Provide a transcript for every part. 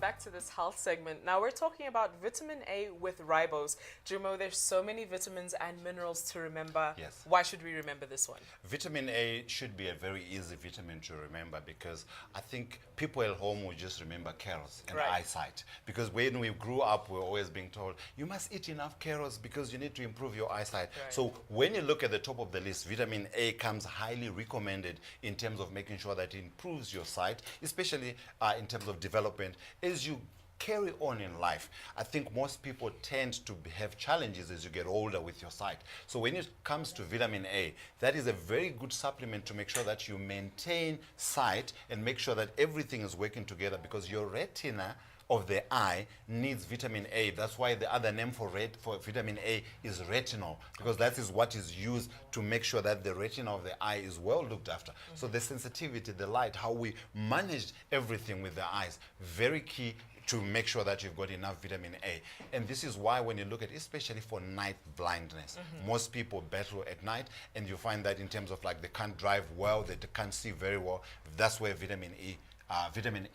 back to this health segment. Now we're talking about vitamin A with ribose. Jumo, there's so many vitamins and minerals to remember. Yes. Why should we remember this one? Vitamin A should be a very easy vitamin to remember because I think people at home will just remember carrots and eyesight. Because when we grew up, we were always being told, you must eat enough carrots because you need to improve your eyesight. Right. So when you look at the top of the list, vitamin A comes highly recommended in terms of making sure that it improves your sight, especially in terms of development. As you carry on in life, I think most people tend to have challenges as you get older with your sight. So when it comes to vitamin A, that is a very good supplement to make sure that you maintain sight and make sure that everything is working together, because your retina of the eye needs vitamin A. That's why the other name for vitamin A is retinol, because that is what is used to make sure that the retina of the eye is well looked after. So the sensitivity, the light, how we manage everything with the eyes, very key to make sure that you've got enough vitamin A. And this is why when you look at, especially for night blindness, most people battle at night, and you find that in terms of like they can't drive well, they can't see very well. That's where vitamin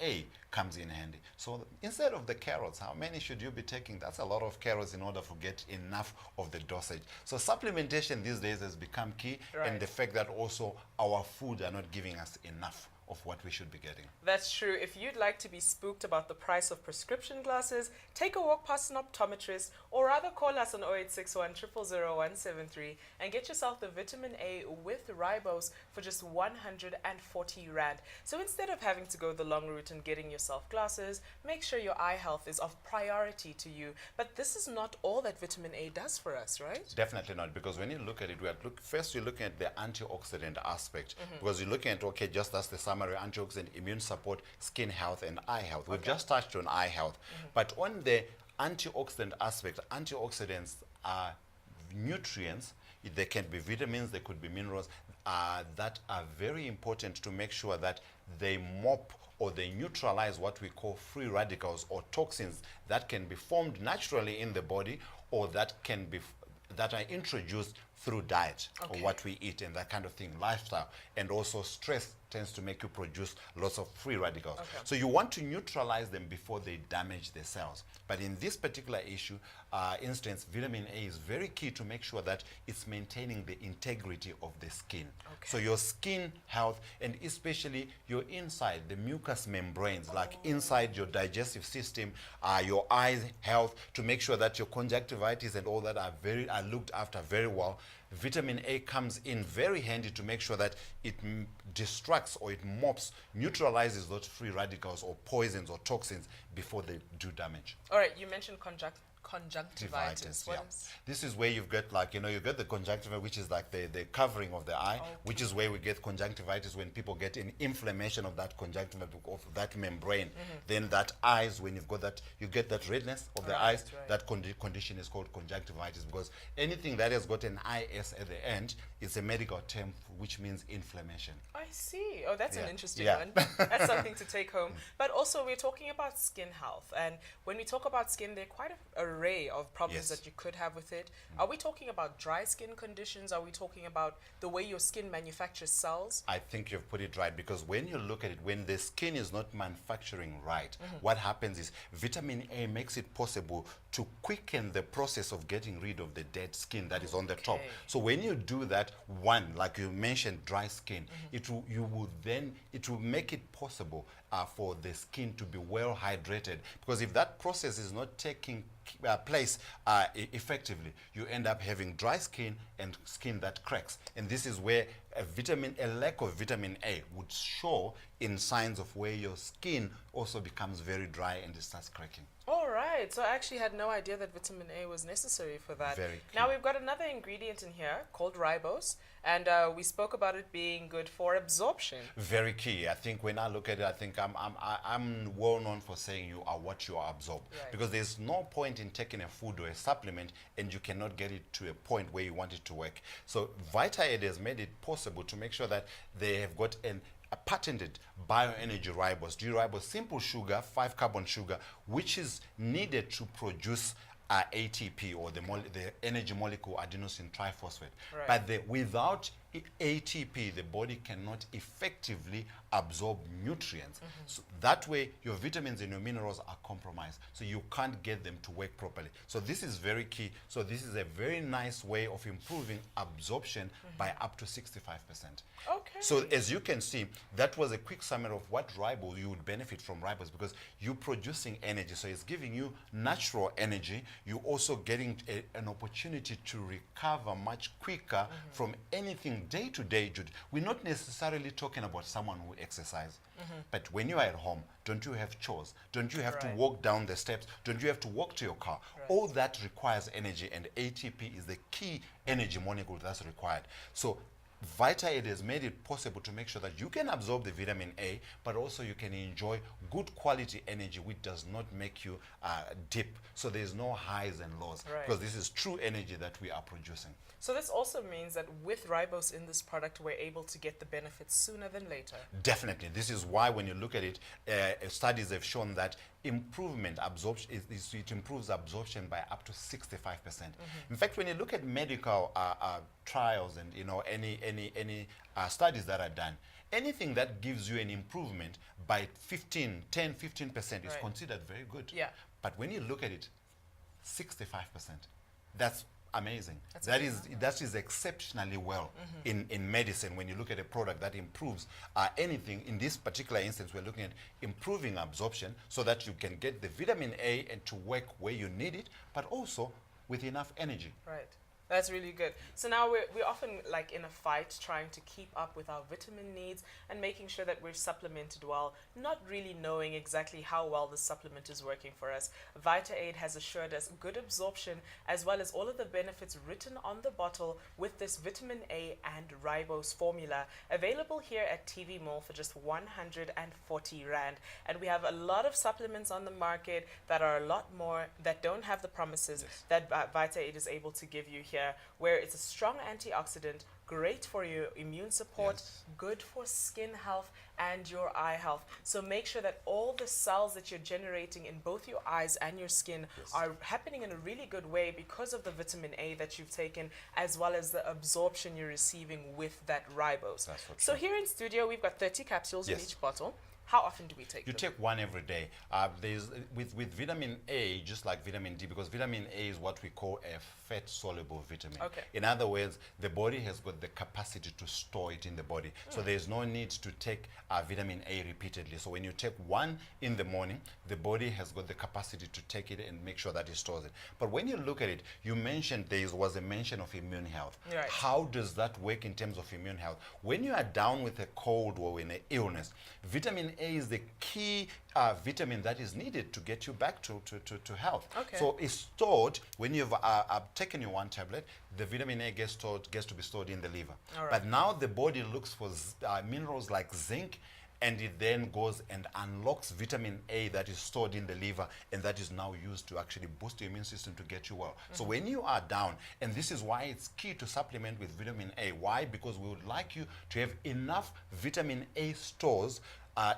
A comes in handy. So instead of the carrots, how many should you be taking? That's a lot of carrots in order to get enough of the dosage. So supplementation these days has become key, and the fact that also our food are not giving us enough of what we should be getting. That's true. If you'd like to be spooked about the price of prescription glasses, take a walk past an optometrist, or rather call us on 0861 000 173 and get yourself the vitamin A with ribose for just 140 Rand. So instead of having to go the long route and getting yourself glasses, make sure your eye health is of priority to you. But this is not all that vitamin A does for us, right? Definitely not, because when you look at it, first you're looking at the antioxidant aspect, because you're looking at, okay, just as the summary, antioxidant, immune support, skin health, and eye health. We've just touched on eye health. But on the antioxidant aspect, antioxidants are nutrients. They can be vitamins, they could be minerals, that are very important to make sure that they mop or they neutralize what we call free radicals or toxins that can be formed naturally in the body, or that are introduced through diet, or what we eat and that kind of thing, lifestyle. And also stress tends to make you produce lots of free radicals. So you want to neutralize them before they damage the cells. But in this particular instance, vitamin A is very key to make sure that it's maintaining the integrity of the skin. So your skin health, and especially your inside, the mucous membranes, like inside your digestive system, your eyes health, to make sure that your conjunctivitis and all that are looked after very well. Vitamin A comes in very handy to make sure that it distracts, or it mops, neutralizes those free radicals or poisons or toxins before they do damage. All right, you mentioned conjunctivitis. This is where you've got, like, you got the conjunctiva, which is like the covering of the eye, which is where we get conjunctivitis when people get an inflammation of that conjunctiva, of that membrane. Then that eyes, when you've got that, you get that redness of the eyes. That condition is called conjunctivitis, because anything that has got an IS at the end is a medical term which means inflammation. I see. Oh, that's an interesting one. That's something to take home. But also, we're talking about skin health, and when we talk about skin, there are quite an array of problems that you could have with it. Are we talking about dry skin conditions? Are we talking about the way your skin manufactures cells? I think you've put it right, because when you look at it, when the skin is not manufacturing right, what happens is vitamin A makes it possible to quicken the process of getting rid of the dead skin that is on the top. So when you do that, one, like you mentioned, dry skin, it will make it possible for the skin to be well hydrated, because if that process is not taking place effectively, you end up having dry skin and skin that cracks. And this is where a lack of vitamin A would show in signs of where your skin also becomes very dry and it starts cracking. All right, so I actually had no idea that vitamin A was necessary for that. Very now we've got another ingredient in here called ribose, and we spoke about it being good for absorption. Very key. I think when I look at it, I think I'm well known for saying you are what you absorb, because there's no point in taking a food or a supplement and you cannot get it to a point where you want it to work. So Vita-Aid has made it possible to make sure that they have got a patented Bioenergy RIBOSE, G-ribose, simple sugar, 5-carbon sugar, which is needed to produce ATP, or the energy molecule adenosine triphosphate. But without ATP, the body cannot effectively absorb nutrients. So that way, your vitamins and your minerals are compromised. So you can't get them to work properly. So this is very key. So this is a very nice way of improving absorption by up to 65%. Okay. So as you can see, that was a quick summary of what ribose you would benefit from ribose, because you're producing energy. So it's giving you natural energy. You're also getting an opportunity to recover much quicker from anything day to day. We're not necessarily talking about someone who exercise, but when you are at home, don't you have chores? Don't you have to walk down the steps? Don't you have to walk to your car? All that requires energy, and ATP is the key energy molecule that's required. So Vita-Aid has made it possible to make sure that you can absorb the vitamin A, but also you can enjoy good quality energy which does not make you dip. So there's no highs and lows, because this is true energy that we are producing. So this also means that with ribose in this product, we're able to get the benefits sooner than later. Definitely. This is why when you look at it, studies have shown that improvement absorption it improves absorption by up to 65%. In fact, when you look at medical trials and any studies that are done, anything that gives you an improvement by 10-15% is considered very good. Yeah. But when you look at it, 65%, that's amazing. That is exceptionally well in medicine. When you look at a product that improves anything, in this particular instance, we're looking at improving absorption so that you can get the vitamin A and to work where you need it, but also with enough energy. Right. That's really good. So now we're often like in a fight trying to keep up with our vitamin needs and making sure that we're supplemented well, not really knowing exactly how well the supplement is working for us. Vita-Aid has assured us good absorption as well as all of the benefits written on the bottle with this vitamin A and ribose formula, available here at TV Mall for just 140 Rand. And we have a lot of supplements on the market that are a lot more, that don't have the promises that Vita-Aid is able to give you here, where it's a strong antioxidant, great for your immune support, good for skin health and your eye health. So make sure that all the cells that you're generating in both your eyes and your skin are happening in a really good way because of the vitamin A that you've taken, as well as the absorption you're receiving with that ribose. So here in studio, we've got 30 capsules in each bottle. How often do we take them? You take one every day. With vitamin A, just like vitamin D, because vitamin A is what we call a fat-soluble vitamin. In other words, the body has got the capacity to store it in the body. So there's no need to take vitamin A repeatedly. So when you take one in the morning, the body has got the capacity to take it and make sure that it stores it. But when you look at it, you mentioned there was a mention of immune health. How does that work in terms of immune health? When you are down with a cold or in an illness, vitamin A is the key vitamin that is needed to get you back to health. So it's stored when you've taken your one tablet. The vitamin A gets to be stored in the liver. But now the body looks for minerals like zinc, and it then goes and unlocks vitamin A that is stored in the liver, and that is now used to actually boost your immune system to get you well. So when you are down, and this is why it's key to supplement with vitamin A. Why? Because we would like you to have enough vitamin A stores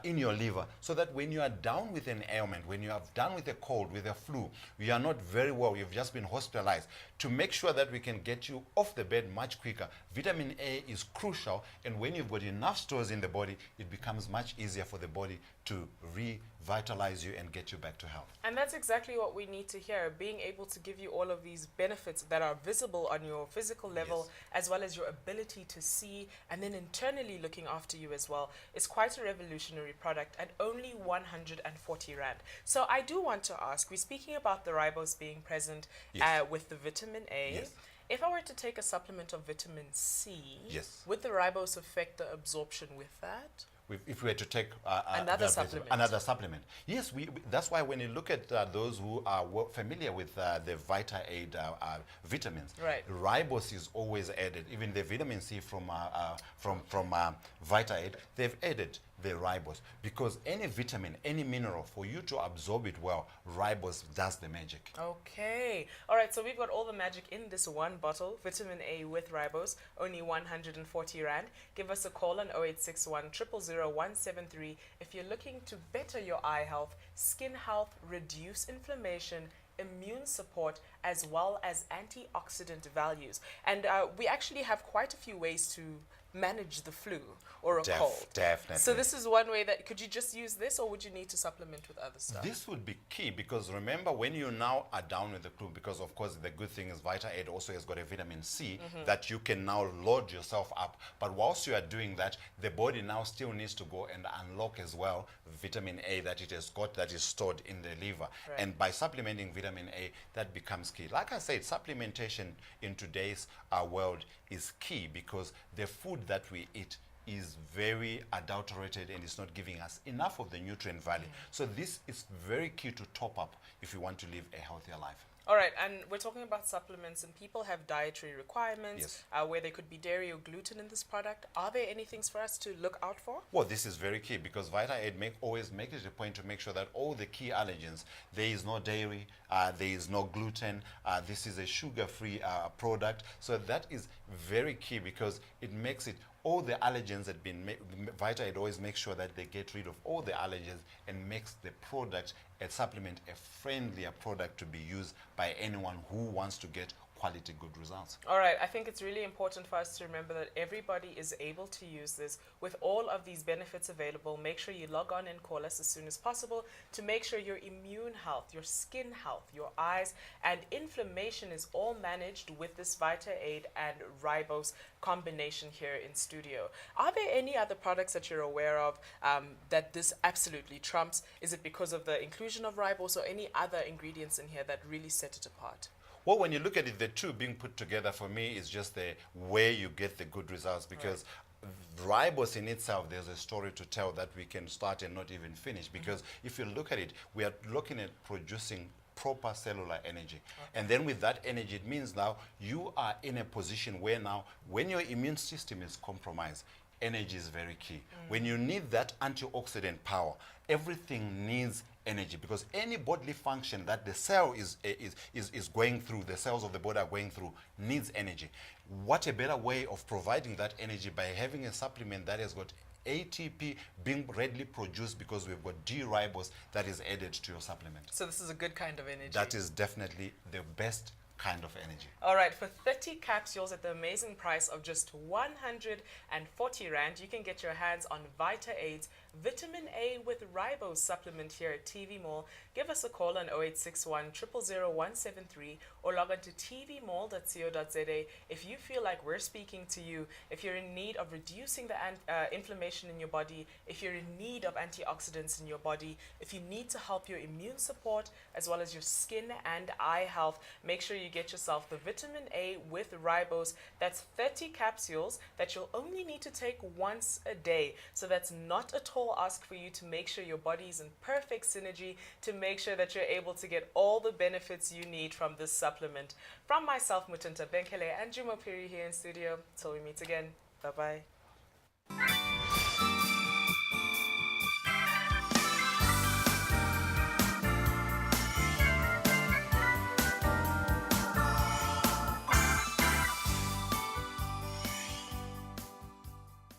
in your liver, so that when you are down with an ailment, when you are down with a cold, with a flu, you are not very well, you've just been hospitalized, to make sure that we can get you off the bed much quicker, vitamin A is crucial. And when you've got enough stores in the body, it becomes much easier for the body to revitalize you and get you back to health. And that's exactly what we need to hear, being able to give you all of these benefits that are visible on your physical level, as well as your ability to see, and then internally looking after you as well. It's quite a revolutionary product at only 140 Rand. So I do want to ask, we're speaking about the ribose being present with the vitamin A. If I were to take a supplement of vitamin C, would the ribose affect the absorption with that? If we were to take another supplement. Yes, that's why when you look at those who are familiar with the Vita-Aid vitamins, ribose is always added. Even the vitamin C from Vita-Aid, they've added the ribose, because any vitamin, any mineral, for you to absorb it well, ribose does the magic. Okay. All right, so we've got all the magic in this one bottle, vitamin A with ribose, only 140 Rand. Give us a call on 0861 000 173 if you're looking to better your eye health, skin health, reduce inflammation, immune support as well as antioxidant values. And we actually have quite a few ways to manage the flu or a cold. Definitely. So this is one way that, could you just use this, or would you need to supplement with other stuff? This would be key, because remember, when you now are down with the flu, because of course the good thing is Vita-Aid also has got a vitamin C that you can now load yourself up. But whilst you are doing that, the body now still needs to go and unlock as well vitamin A that it has got, that is stored in the liver. Right. And by supplementing vitamin A, that becomes key. Like I said, supplementation in today's world is key, because the food that we eat is very adulterated and it's not giving us enough of the nutrient value. So this is very key to top up if you want to live a healthier life. All right, and we're talking about supplements, and people have dietary requirements where there could be dairy or gluten in this product. Are there any things for us to look out for? Well, this is very key, because Vita-Aid always make it a point to make sure that all the key allergens, there is no dairy, there is no gluten, this is a sugar-free product. So that is very key, because it makes it all the allergens that been Vita-Aid always makes sure that they get rid of all the allergens and makes the product, a supplement, a friendlier product to be used by anyone who wants to get quality good results. All right, I think it's really important for us to remember that everybody is able to use this with all of these benefits available. Make sure you log on and call us as soon as possible to make sure your immune health, your skin health, your eyes, and inflammation is all managed with this Vita-Aid and Ribose combination here in studio. Are there any other products that you're aware of that this absolutely trumps? Is it because of the inclusion of Ribose or any other ingredients in here that really set it apart? Well, when you look at it, the two being put together for me is just the way you get the good results, because Ribose in itself, there's a story to tell that we can start and not even finish, because if you look at it, we are looking at producing proper cellular energy. And then with that energy, it means now you are in a position where now when your immune system is compromised, energy is very key. When you need that antioxidant power, everything needs energy, because any bodily function that the cell is going through, the cells of the body are going through, needs energy. What a better way of providing that energy by having a supplement that has got ATP being readily produced, because we've got D-ribose that is added to your supplement. So this is a good kind of energy. That is definitely the best kind of energy. All right, for 30 capsules at the amazing price of just 140 Rand, you can get your hands on Vita-Aid's Vitamin A with Ribose supplement here at TV Mall. Give us a call on 0861 000 173 or log on to tvmall.co.za if you feel like we're speaking to you, if you're in need of reducing the inflammation in your body, if you're in need of antioxidants in your body, if you need to help your immune support as well as your skin and eye health. Make sure you get yourself the Vitamin A with Ribose. That's 30 capsules that you'll only need to take once a day. So that's not at all ask for you to make sure your body is in perfect synergy, to make sure that you're able to get all the benefits you need from this supplement. From myself, Mutunta Benkele, and Juma Piri here in studio. Till we meet again. Bye-bye.